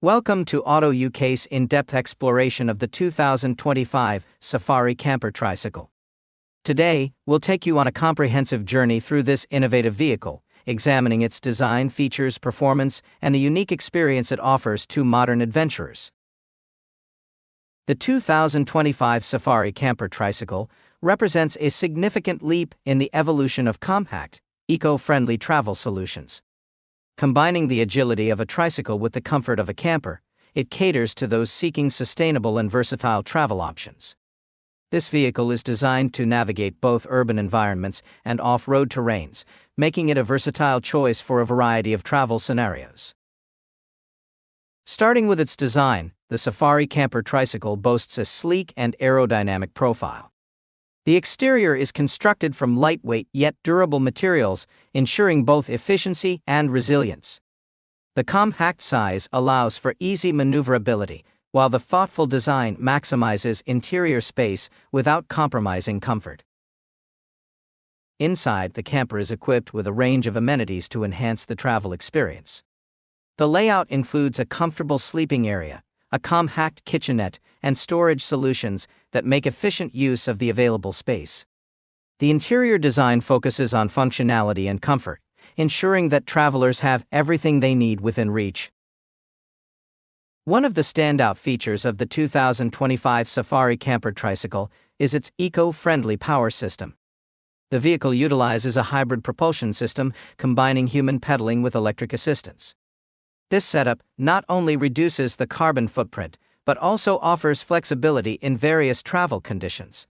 Welcome to Auto UK's in-depth exploration of the 2025 Safari Camper Tricycle. Today, we'll take you on a comprehensive journey through this innovative vehicle, examining its design, features, performance, and the unique experience it offers to modern adventurers. The 2025 Safari Camper Tricycle represents a significant leap in the evolution of compact, eco-friendly travel solutions. Combining the agility of a tricycle with the comfort of a camper, it caters to those seeking sustainable and versatile travel options. This vehicle is designed to navigate both urban environments and off-road terrains, making it a versatile choice for a variety of travel scenarios. Starting with its design, the Safari Camper Tricycle boasts a sleek and aerodynamic profile. The exterior is constructed from lightweight yet durable materials, ensuring both efficiency and resilience. The compact size allows for easy maneuverability, while the thoughtful design maximizes interior space without compromising comfort. Inside, the camper is equipped with a range of amenities to enhance the travel experience. The layout includes a comfortable sleeping area, a compact kitchenette, and storage solutions that make efficient use of the available space. The interior design focuses on functionality and comfort, ensuring that travelers have everything they need within reach. One of the standout features of the 2025 Safari Camper Tricycle is its eco-friendly power system. The vehicle utilizes a hybrid propulsion system, combining human pedaling with electric assistance. This setup not only reduces the carbon footprint, but also offers flexibility in various travel conditions.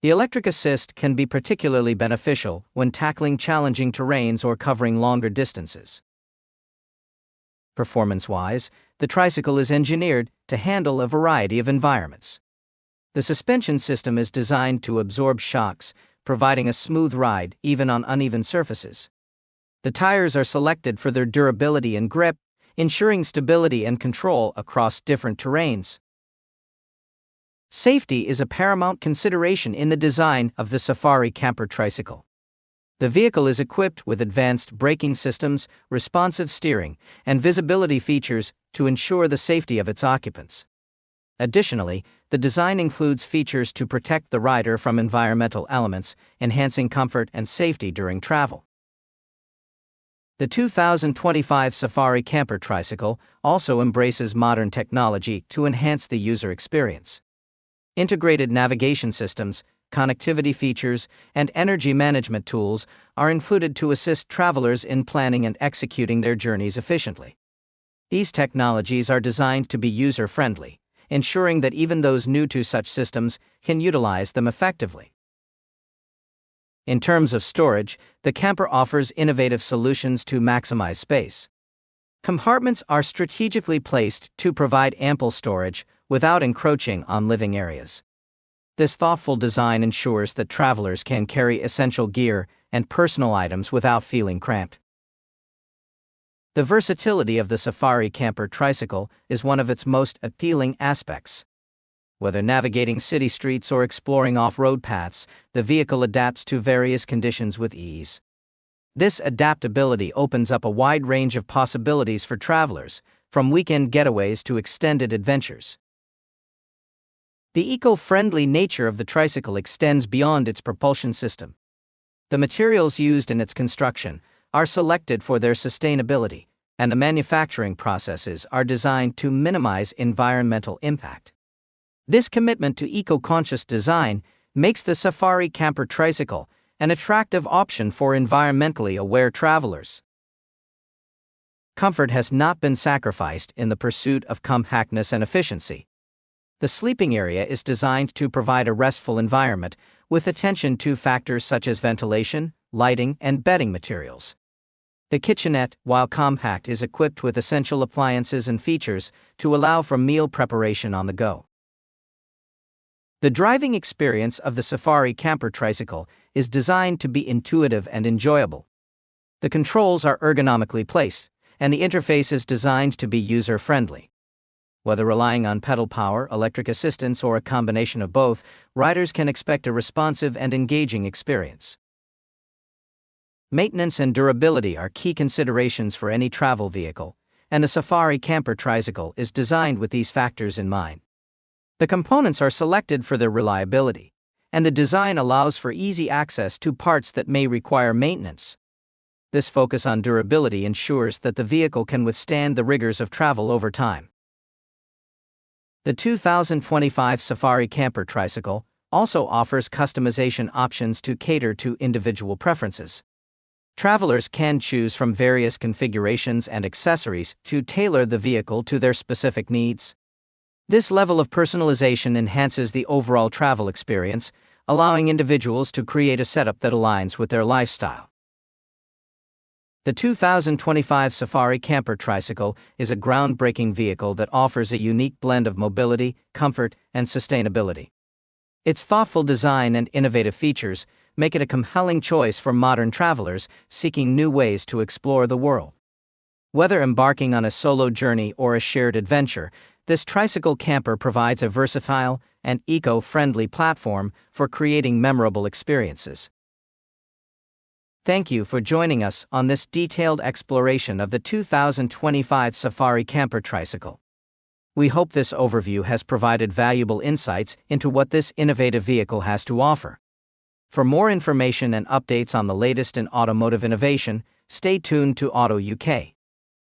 The electric assist can be particularly beneficial when tackling challenging terrains or covering longer distances. Performance-wise, the tricycle is engineered to handle a variety of environments. The suspension system is designed to absorb shocks, providing a smooth ride even on uneven surfaces. The tires are selected for their durability and grip, ensuring stability and control across different terrains. Safety is a paramount consideration in the design of the Safari Camper Tricycle. The vehicle is equipped with advanced braking systems, responsive steering, and visibility features to ensure the safety of its occupants. Additionally, the design includes features to protect the rider from environmental elements, enhancing comfort and safety during travel. The 2025 Safari Camper Tricycle also embraces modern technology to enhance the user experience. Integrated navigation systems, connectivity features, and energy management tools are included to assist travelers in planning and executing their journeys efficiently. These technologies are designed to be user-friendly, ensuring that even those new to such systems can utilize them effectively. In terms of storage, the camper offers innovative solutions to maximize space. Compartments are strategically placed to provide ample storage without encroaching on living areas. This thoughtful design ensures that travelers can carry essential gear and personal items without feeling cramped. The versatility of the Safari Camper Tricycle is one of its most appealing aspects. Whether navigating city streets or exploring off-road paths, the vehicle adapts to various conditions with ease. This adaptability opens up a wide range of possibilities for travelers, from weekend getaways to extended adventures. The eco-friendly nature of the tricycle extends beyond its propulsion system. The materials used in its construction are selected for their sustainability, and the manufacturing processes are designed to minimize environmental impact. This commitment to eco-conscious design makes the Safari Camper Tricycle an attractive option for environmentally aware travelers. Comfort has not been sacrificed in the pursuit of compactness and efficiency. The sleeping area is designed to provide a restful environment, with attention to factors such as ventilation, lighting, and bedding materials. The kitchenette, while compact, is equipped with essential appliances and features to allow for meal preparation on the go. The driving experience of the Safari Camper Tricycle is designed to be intuitive and enjoyable. The controls are ergonomically placed, and the interface is designed to be user-friendly. Whether relying on pedal power, electric assistance, or a combination of both, riders can expect a responsive and engaging experience. Maintenance and durability are key considerations for any travel vehicle, and the Safari Camper Tricycle is designed with these factors in mind. The components are selected for their reliability, and the design allows for easy access to parts that may require maintenance. This focus on durability ensures that the vehicle can withstand the rigors of travel over time. The 2025 Safari Camper Tricycle also offers customization options to cater to individual preferences. Travelers can choose from various configurations and accessories to tailor the vehicle to their specific needs. This level of personalization enhances the overall travel experience, allowing individuals to create a setup that aligns with their lifestyle. The 2025 Safari Camper Tricycle is a groundbreaking vehicle that offers a unique blend of mobility, comfort, and sustainability. Its thoughtful design and innovative features make it a compelling choice for modern travelers seeking new ways to explore the world. Whether embarking on a solo journey or a shared adventure, this tricycle camper provides a versatile and eco-friendly platform for creating memorable experiences. Thank you for joining us on this detailed exploration of the 2025 Safari Camper Tricycle. We hope this overview has provided valuable insights into what this innovative vehicle has to offer. For more information and updates on the latest in automotive innovation, stay tuned to Auto UK.